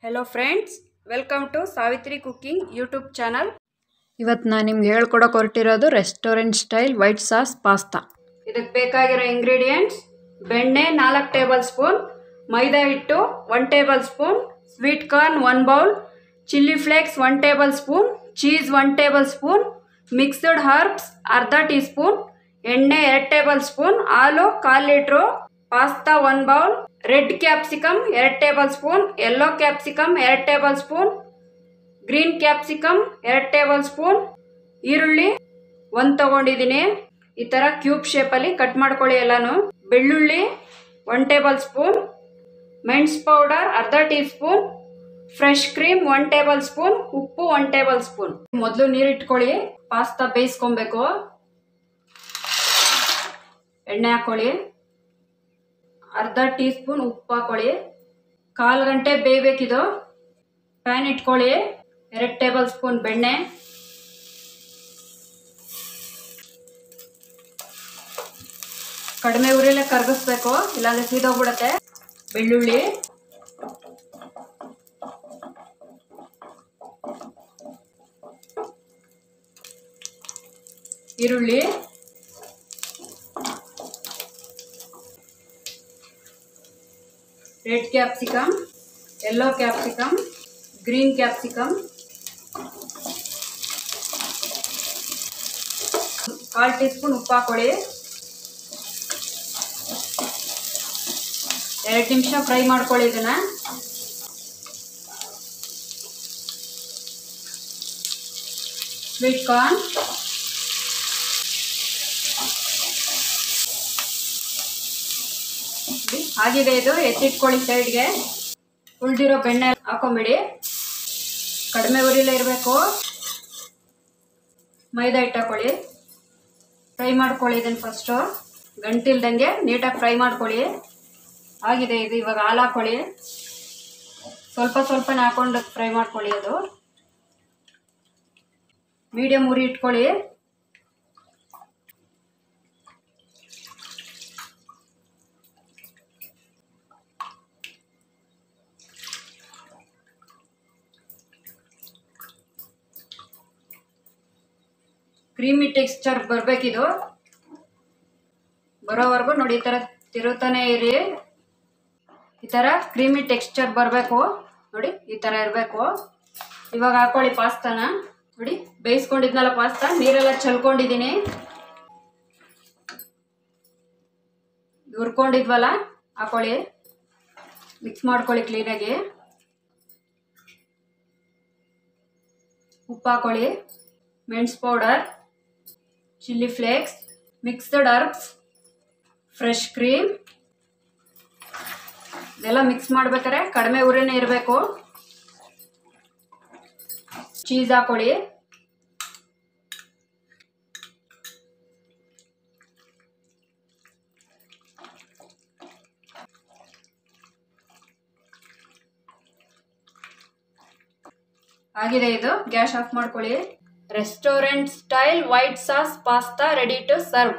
Hello friends, welcome to Savitri cooking YouTube channel. ಇವತ್ತು ನಾನು ನಿಮ್ಗೆ ಹೇಳ್ಕೊಡೋಕೆ ಹೊರಟಿರೋದು restaurant style white sauce pasta. ಇದಕ್ಕೆ ಬೇಕಾಗಿರೋ ಇಂಗ್ರೀಡಿಯೆಂಟ್ಸ್: ಬೆಣ್ಣೆ 4 ಟೇಬಲ್ ಸ್ಪೂನ್, ಮೈದಾ ಹಿಟ್ಟು 1 table spoon, sweet corn 1 bowl, chilli flakes 1 table spoon, cheese 1 table spoon, mixed herbs ಅರ್ಧ ಟೀ ಸ್ಪೂನ್, ಎಣ್ಣೆ 2 ಟೇಬಲ್ ಸ್ಪೂನ್, ಹಾಲು 1/4 litre, pasta 1 bowl, red capsicum 2 table spoon, yellow capsicum 2 table spoon, green capsicum 2 table spoon, ಈರುಳ್ಳಿ 1 ತಗೊಂಡಿದ್ದೀನಿ. ಈ ಥರ cube ಶೇಪಲ್ಲಿ cut ಮಾಡ್ಕೊಳ್ಳಿ ಎಲ್ಲಾನು. ಬೆಳ್ಳುಳ್ಳಿ 1 ಟೇಬಲ್ ಸ್ಪೂನ್, ಮೆಣಸು ಪೌಡರ್ ಅರ್ಧ tea spoon, fresh cream 1 table spoon, ಉಪ್ಪು 1 ಟೇಬಲ್ ಸ್ಪೂನ್. ಮೊದಲು ನೀರಿಟ್ಕೊಳ್ಳಿ, ಪಾಸ್ತಾ ಬೇಯಿಸ್ಕೊಬೇಕು. ಎಣ್ಣೆ ಹಾಕೊಳ್ಳಿ, ಅರ್ಧ ಟೀ ಸ್ಪೂನ್ ಉಪ್ಪು ಹಾಕೊಳ್ಳಿ. 1/4 ಗಂಟೆ ಬೇಯಬೇಕಿದು. ಪ್ಯಾನ್ ಇಟ್ಕೊಳ್ಳಿ, 2 ಟೇಬಲ್ ಸ್ಪೂನ್ ಬೆಣ್ಣೆ, ಕಡಿಮೆ ಉರಿಯಲ್ಲೇ ಕರಗಿಸ್ಬೇಕು, ಇಲ್ಲಾಂದ್ರೆ ಸೀದೋಗ್ಬಿಡತ್ತೆ. ಬೆಳ್ಳುಳ್ಳಿ, ಈರುಳ್ಳಿ, red capsicum, yellow capsicum, green capsicum, 1/4 tea spoon ಉಪ್ಪು ಹಾಕೊಳ್ಳಿ. 2 ನಿಮಿಷ ಫ್ರೈ ಮಾಡ್ಕೊಳ್ಳಿ ಇದನ್ನ. ಸ್ವೀಟ್ ಕಾರ್ನ್, ಆಗಿದೆ ಇದು, ಎತ್ತಿಟ್ಕೊಳ್ಳಿ ಸೈಡ್ಗೆ. ಉಳಿದಿರೋ ಬೆಣ್ಣೆ ಹಾಕೊಂಬಿಡಿ, ಕಡಿಮೆ ಉರಿಲೇ ಇರಬೇಕು. ಮೈದಾ ಹಿಟ್ಟು ಹಾಕೊಳ್ಳಿ, ಫ್ರೈ ಮಾಡ್ಕೊಳ್ಳಿ ಇದನ್ನು ಫಸ್ಟು, ಗಂಟಿಲ್ದಂಗೆ ನೀಟಾಗಿ ಫ್ರೈ ಮಾಡ್ಕೊಳ್ಳಿ. ಆಗಿದೆ ಇದು. ಇವಾಗ ಹಾಲು ಹಾಕೊಳ್ಳಿ, ಸ್ವಲ್ಪ ಸ್ವಲ್ಪನೇ ಹಾಕೊಂಡು ಫ್ರೈ ಮಾಡ್ಕೊಳ್ಳಿ. ಅದು ಮೀಡಿಯಮ್ ಉರಿ ಇಟ್ಕೊಳ್ಳಿ. ಕ್ರೀಮಿ ಟೆಕ್ಸ್ಚರ್ ಬರಬೇಕಿದು. ಬರೋವರೆಗೂ ನೋಡಿ, ಈ ಥರ ತಿರುತ್ತಾನೆ ಇರಿ. ಈ ಥರ ಕ್ರೀಮಿ ಟೆಕ್ಸ್ಚರ್ ಬರಬೇಕು ನೋಡಿ, ಈ ಥರ ಇರಬೇಕು. ಇವಾಗ ಹಾಕೊಳ್ಳಿ ಪಾಸ್ತಾನ. ನೋಡಿ, ಬೇಯಿಸ್ಕೊಂಡಿದ್ನಲ್ಲ ಪಾಸ್ತಾ, ನೀರೆಲ್ಲ ಚೆಲ್ಕೊಂಡಿದ್ದೀನಿ. ಹುರ್ಕೊಂಡಿದ್ವಲ್ಲ ಹಾಕೊಳ್ಳಿ, ಮಿಕ್ಸ್ ಮಾಡ್ಕೊಳ್ಳಿ ಕ್ಲೀನಾಗಿ. ಉಪ್ಪು ಹಾಕೊಳ್ಳಿ, ಮೆಣಸು powder, chilli flakes, mixed herbs, fresh cream. ಇದೆಲ್ಲ ಮಿಕ್ಸ್ ಮಾಡ್ಬೇಕಾದ್ರೆ ಕಡಿಮೆ ಉರಿನೇ ಇರಬೇಕು. ಚೀಸ್ ಹಾಕೊಳ್ಳಿ, ಆಗಿದೆ ಇದು. ಗ್ಯಾಸ್ ಆಫ್ ಮಾಡ್ಕೊಳ್ಳಿ. Restaurant style white sauce pasta ready to serve.